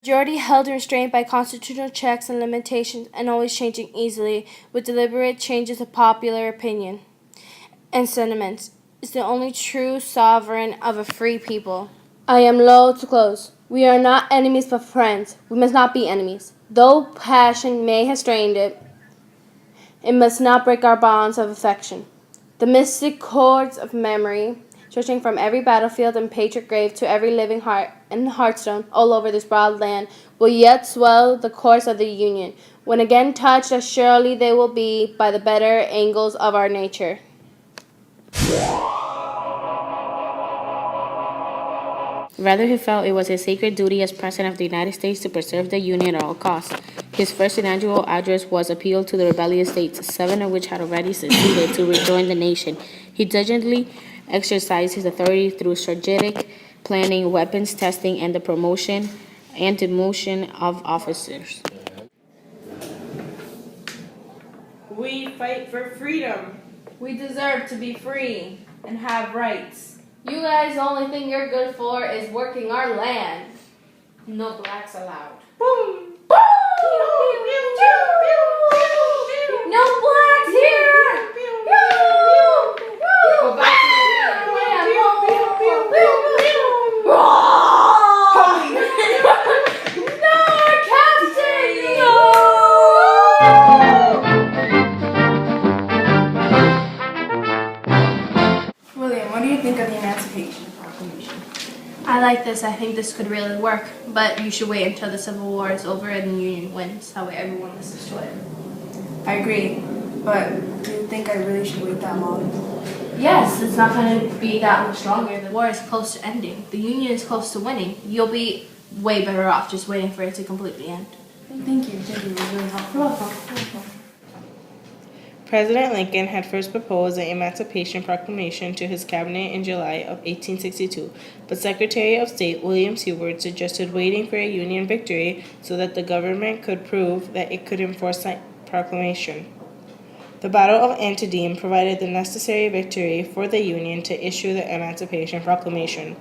majority held and restrained by constitutional checks and limitations and always changing easily with deliberate changes of popular opinion and sentiments, is the only true sovereign of a free people. I am loath to close. We are not enemies but friends. We must not be enemies. Though passion may have strained it, it must not break our bonds of affection. The mystic cords of memory, stretching from every battlefield and patriot grave to every living heart and hearthstone all over this broad land, will yet swell the course of the Union, when again touched, as surely they will be, by the better angles of our nature. Rather, he felt it was his sacred duty as President of the United States to preserve the Union at all costs. His first inaugural address was appeal to the rebellious states, 7 of which had already seceded to rejoin the nation. He diligently exercised his authority through strategic planning, weapons testing, and the promotion and demotion of officers. We fight for freedom. We deserve to be free and have rights. You guys, the only thing you're good for is working our land. No blacks allowed. Boom! No blacks here! Go back to William, what do you think of the Emancipation Proclamation? I like this. I think this could really work. But you should wait until the Civil War is over and the Union wins. That way everyone listens to it. I agree, but do you think I really should wait that long? Yes, it's not going to be that much longer. The war is close to ending. The Union is close to winning. You'll be way better off just waiting for it to completely end. Thank you. It was really helpful. You're welcome. President Lincoln had first proposed the Emancipation Proclamation to his cabinet in July of 1862, but Secretary of State William Seward suggested waiting for a Union victory so that the government could prove that it could enforce the proclamation. The Battle of Antietam provided the necessary victory for the Union to issue the Emancipation Proclamation.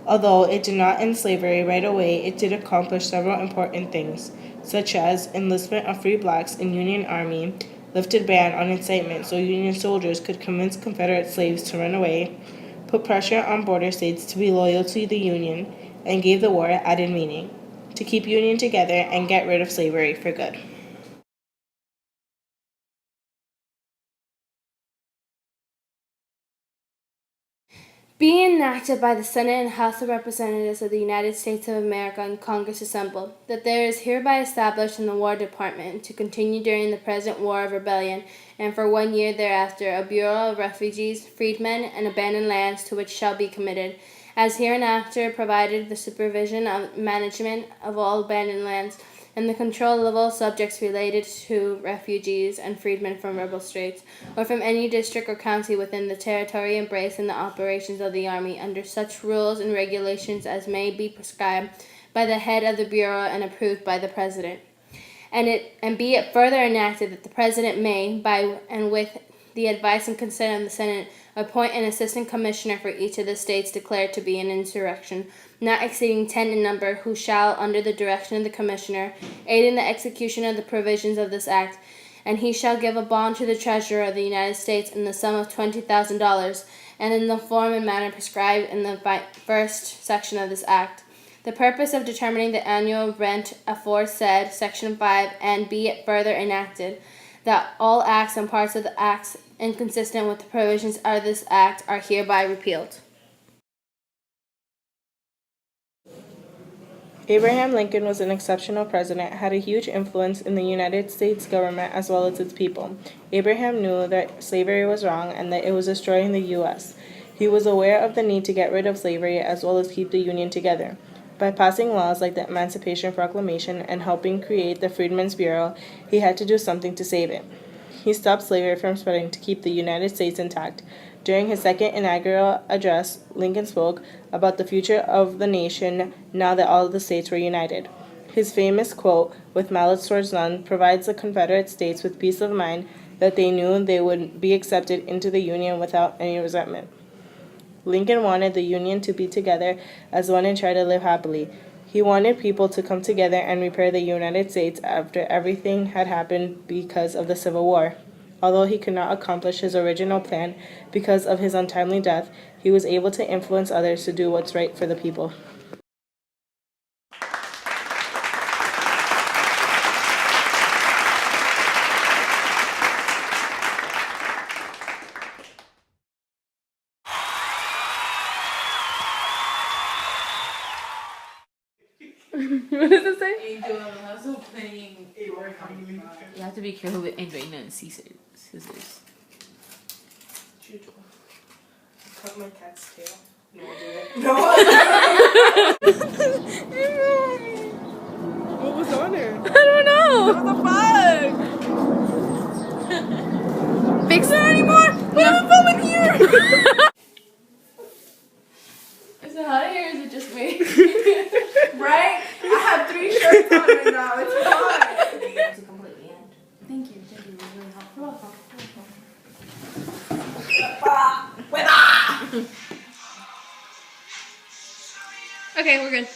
Although it did not end slavery right away, it did accomplish several important things, such as enlistment of free blacks in Union Army, lifted ban on incitement so Union soldiers could convince Confederate slaves to run away, put pressure on border states to be loyal to the Union, and gave the war added meaning, to keep Union together and get rid of slavery for good. Be enacted by the Senate and House of Representatives of the United States of America and Congress assembled, that there is hereby established in the War Department, to continue during the present War of Rebellion, and for 1 year thereafter, a Bureau of Refugees, Freedmen, and Abandoned Lands, to which shall be committed, as hereinafter provided, the supervision of management of all abandoned lands, and the control of all subjects related to refugees and freedmen from rebel states, or from any district or county within the territory embraced in the operations of the Army, under such rules and regulations as may be prescribed by the head of the Bureau and approved by the President. And be it further enacted that the President may, by and with the advice and consent of the Senate, appoint an assistant commissioner for each of the states declared to be an insurrection, not exceeding 10 in number, who shall, under the direction of the commissioner, aid in the execution of the provisions of this act, and he shall give a bond to the Treasurer of the United States in the sum of $20,000, and in the form and manner prescribed in the first section of this act. The purpose of determining the annual rent aforesaid, Section 5, and be it further enacted, that all acts and parts of the acts inconsistent with the provisions of this act are hereby repealed. Abraham Lincoln was an exceptional president, had a huge influence in the United States government as well as its people. Abraham knew that slavery was wrong and that it was destroying the U.S. He was aware of the need to get rid of slavery as well as keep the Union together. By passing laws like the Emancipation Proclamation and helping create the Freedmen's Bureau, he had to do something to save it. He stopped slavery from spreading to keep the United States intact. During his second inaugural address, Lincoln spoke about the future of the nation now that all of the states were united. His famous quote, "With malice towards none," provides the Confederate States with peace of mind that they knew they would be accepted into the Union without any resentment. Lincoln wanted the Union to be together as one and try to live happily. He wanted people to come together and repair the United States after everything had happened because of the Civil War. Although he could not accomplish his original plan because of his untimely death, he was able to influence others to do what's right for the people. What does it say? Angel also playing. You have to be careful with Andreina and scissors. Cut my cat's tail. No, do it. What was on her? I don't know. What the fuck? Fix it anymore? We have a public here. Is it hot in here or is it just me? Right? I have 3 shirts on right now. It's hot. Thank you. It was really helpful. Okay, we're good.